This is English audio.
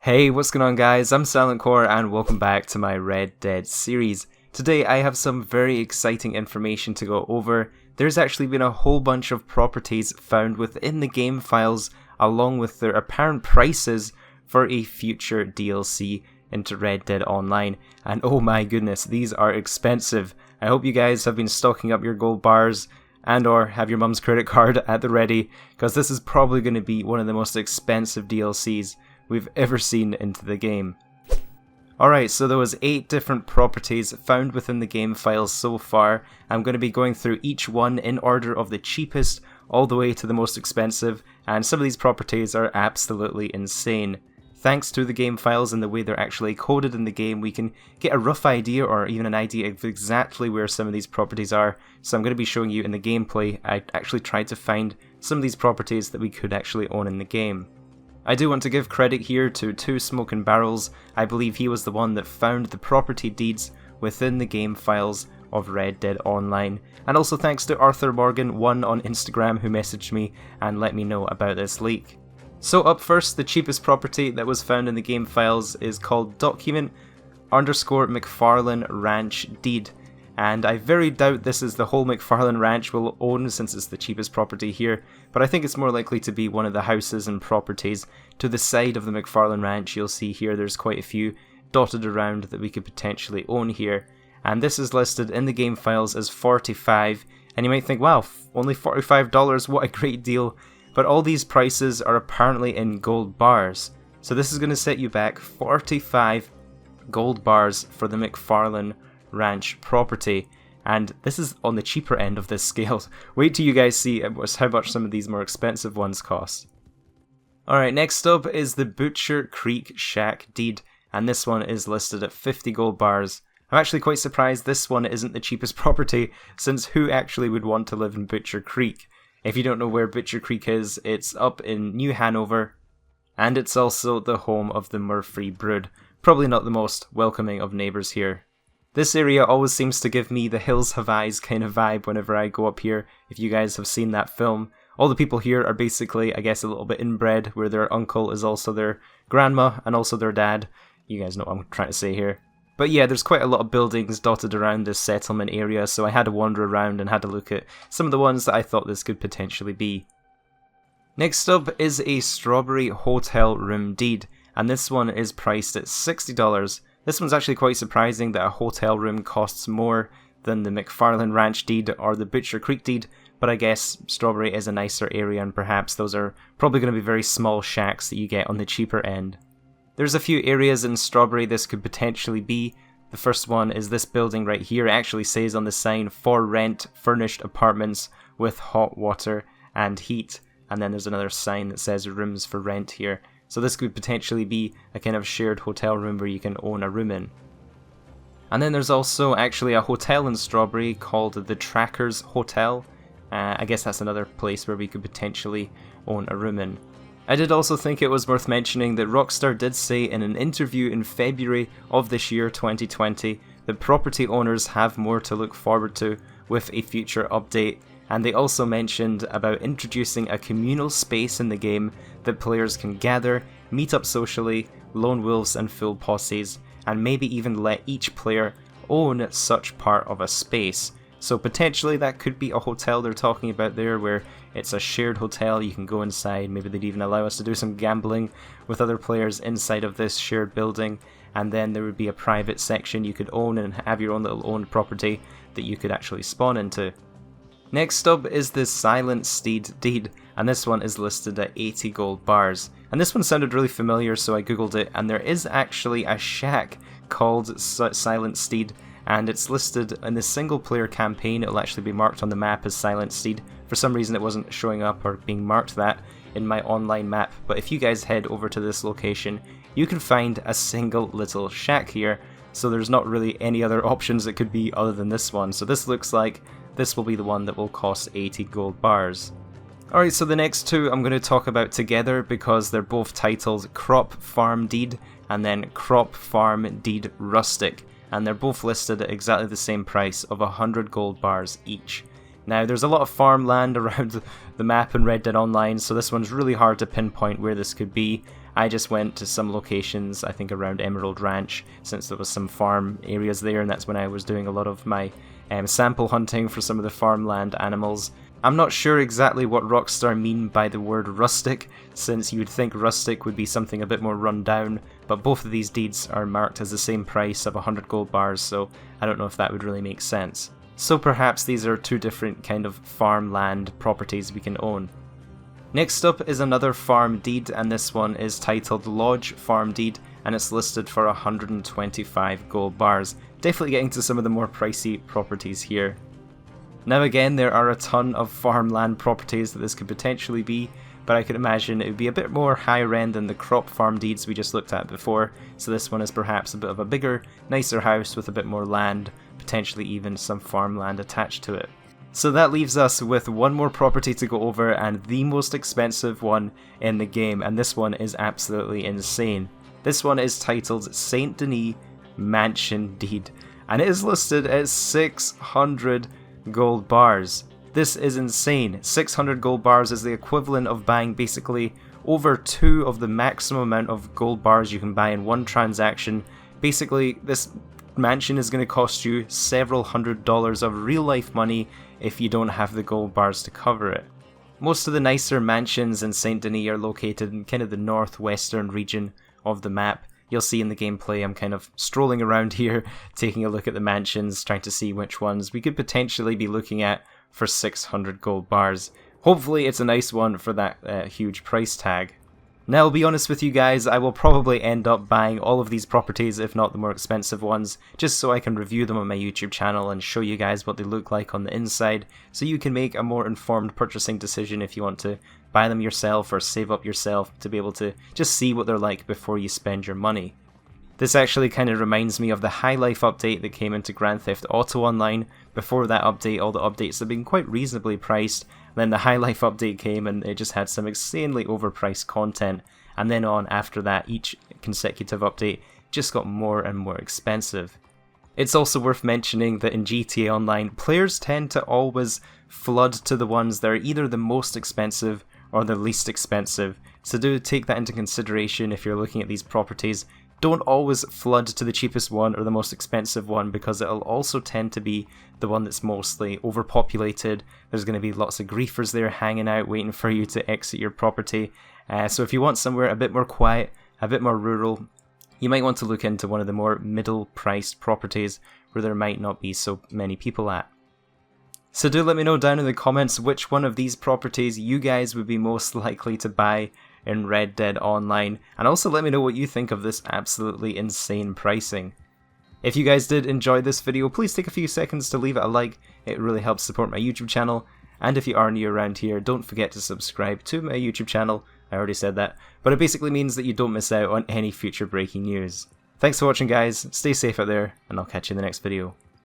Hey, what's going on guys? I'm Silent Core and welcome back to my Red Dead series. Today I have some very exciting information to go over. There's actually been a whole bunch of properties found within the game files along with their apparent prices for a future DLC into Red Dead Online. And oh my goodness, these are expensive. I hope you guys have been stocking up your gold bars and or have your mum's credit card at the ready, because this is probably going to be one of the most expensive DLCs we've ever seen into the game. Alright, so there was 8 different properties found within the game files so far. I'm going to be going through each one in order of the cheapest all the way to the most expensive, and some of these properties are absolutely insane. Thanks to the game files and the way they're actually coded in the game, we can get a rough idea or even an idea of exactly where some of these properties are. So I'm going to be showing you in the gameplay. I actually tried to find some of these properties that we could actually own in the game. I do want to give credit here to Smokin Barrels. I believe he was the one that found the property deeds within the game files of Red Dead Online. And also thanks to Arthur Morgan1 on Instagram who messaged me and let me know about this leak. So up first, the cheapest property that was found in the game files is called document_McFarlane Ranch Deed. And I very doubt this is the whole McFarlane Ranch we'll own since it's the cheapest property here, but I think it's more likely to be one of the houses and properties to the side of the McFarlane Ranch. You'll see here there's quite a few dotted around that we could potentially own here, and this is listed in the game files as $45, and you might think, wow, only $45, what a great deal, but all these prices are apparently in gold bars, so this is going to set you back 45 gold bars for the McFarlane Ranch property, and this is on the cheaper end of this scale. Wait till you guys see how much some of these more expensive ones cost. Alright, next up is the Butcher Creek Shack Deed, and this one is listed at 50 gold bars. I'm actually quite surprised this one isn't the cheapest property, since who actually would want to live in Butcher Creek? If you don't know where Butcher Creek is, it's up in New Hanover, and it's also the home of the Murphy Brood. Probably not the most welcoming of neighbours here. This area always seems to give me the Hills Have Eyes kind of vibe whenever I go up here, if you guys have seen that film. All the people here are basically, I guess, a little bit inbred, where their uncle is also their grandma and also their dad. You guys know what I'm trying to say here. But yeah, there's quite a lot of buildings dotted around this settlement area, so I had to wander around and had to look at some of the ones that I thought this could potentially be. Next up is a Strawberry Hotel Room Deed, and this one is priced at $60. This one's actually quite surprising that a hotel room costs more than the McFarlane Ranch Deed or the Butcher Creek Deed, but I guess Strawberry is a nicer area and perhaps those are probably going to be very small shacks that you get on the cheaper end. There's a few areas in Strawberry this could potentially be. The first one is this building right here. It actually says on the sign, for rent, furnished apartments with hot water and heat, and then there's another sign that says rooms for rent here. So this could potentially be a kind of shared hotel room where you can own a room in. And then there's also actually a hotel in Strawberry called the Trackers Hotel. I guess that's another place where we could potentially own a room in. I did also think it was worth mentioning that Rockstar did say in an interview in February of this year, 2020, that property owners have more to look forward to with a future update. And they also mentioned about introducing a communal space in the game that players can gather, meet up socially, lone wolves and full posses, and maybe even let each player own such part of a space. So potentially that could be a hotel they're talking about there, where it's a shared hotel, you can go inside, maybe they'd even allow us to do some gambling with other players inside of this shared building, and then there would be a private section you could own and have your own little owned property that you could actually spawn into. Next up is the Silent Steed Deed, and this one is listed at 80 gold bars. And this one sounded really familiar, so I googled it, and there is actually a shack called Silent Steed, and it's listed in the single player campaign. It'll actually be marked on the map as Silent Steed. For some reason it wasn't showing up or being marked that in my online map, but if you guys head over to this location, you can find a single little shack here, so there's not really any other options it could be other than this one. So this looks like this will be the one that will cost 80 gold bars. Alright, so the next two I'm going to talk about together because they're both titled Crop Farm Deed and then Crop Farm Deed Rustic, and they're both listed at exactly the same price of 100 gold bars each. Now, there's a lot of farmland around the map in Red Dead Online, so this one's really hard to pinpoint where this could be. I just went to some locations, I think around Emerald Ranch, since there was some farm areas there, and that's when I was doing a lot of my sample hunting for some of the farmland animals. I'm not sure exactly what Rockstar mean by the word rustic, since you would think rustic would be something a bit more run down, but both of these deeds are marked as the same price of 100 gold bars, so I don't know if that would really make sense. So perhaps these are two different kind of farmland properties we can own. Next up is another farm deed, and this one is titled Lodge Farm Deed, and it's listed for 125 gold bars. Definitely getting to some of the more pricey properties here. Now again, there are a ton of farmland properties that this could potentially be, but I could imagine it would be a bit more higher end than the crop farm deeds we just looked at before, so this one is perhaps a bit of a bigger, nicer house with a bit more land, potentially even some farmland attached to it. So that leaves us with one more property to go over, and the most expensive one in the game, and this one is absolutely insane. This one is titled Saint Denis Mansion Deed, and it is listed as 600 gold bars. This is insane. 600 gold bars is the equivalent of buying basically over 2 of the maximum amount of gold bars you can buy in one transaction. Basically, this mansion is going to cost you several $100s of real life money if you don't have the gold bars to cover it. Most of the nicer mansions in Saint Denis are located in kind of the northwestern region of the map. You'll see in the gameplay I'm kind of strolling around here, taking a look at the mansions, trying to see which ones we could potentially be looking at for 600 gold bars. Hopefully it's a nice one for that huge price tag. Now, I'll be honest with you guys, I will probably end up buying all of these properties, if not the more expensive ones, just so I can review them on my YouTube channel and show you guys what they look like on the inside, so you can make a more informed purchasing decision if you want to buy them yourself or save up yourself to be able to just see what they're like before you spend your money. This actually kind of reminds me of the High Life update that came into Grand Theft Auto Online. Before that update, all the updates have been quite reasonably priced. Then the High Life update came and it just had some insanely overpriced content. And then on after that, each consecutive update just got more and more expensive. It's also worth mentioning that in GTA Online, players tend to always flood to the ones that are either the most expensive or the least expensive. So do take that into consideration if you're looking at these properties. Don't always flood to the cheapest one or the most expensive one, because it'll also tend to be the one that's mostly overpopulated. There's going to be lots of griefers there hanging out waiting for you to exit your property. So if you want somewhere a bit more quiet, a bit more rural, you might want to look into one of the more middle priced properties where there might not be so many people at. So do let me know down in the comments which one of these properties you guys would be most likely to buy in Red Dead Online, and also let me know what you think of this absolutely insane pricing. If you guys did enjoy this video, please take a few seconds to leave it a like. It really helps support my YouTube channel, and if you are new around here, don't forget to subscribe to my YouTube channel. I already said that, but it basically means that you don't miss out on any future breaking news. Thanks for watching guys, stay safe out there, and I'll catch you in the next video.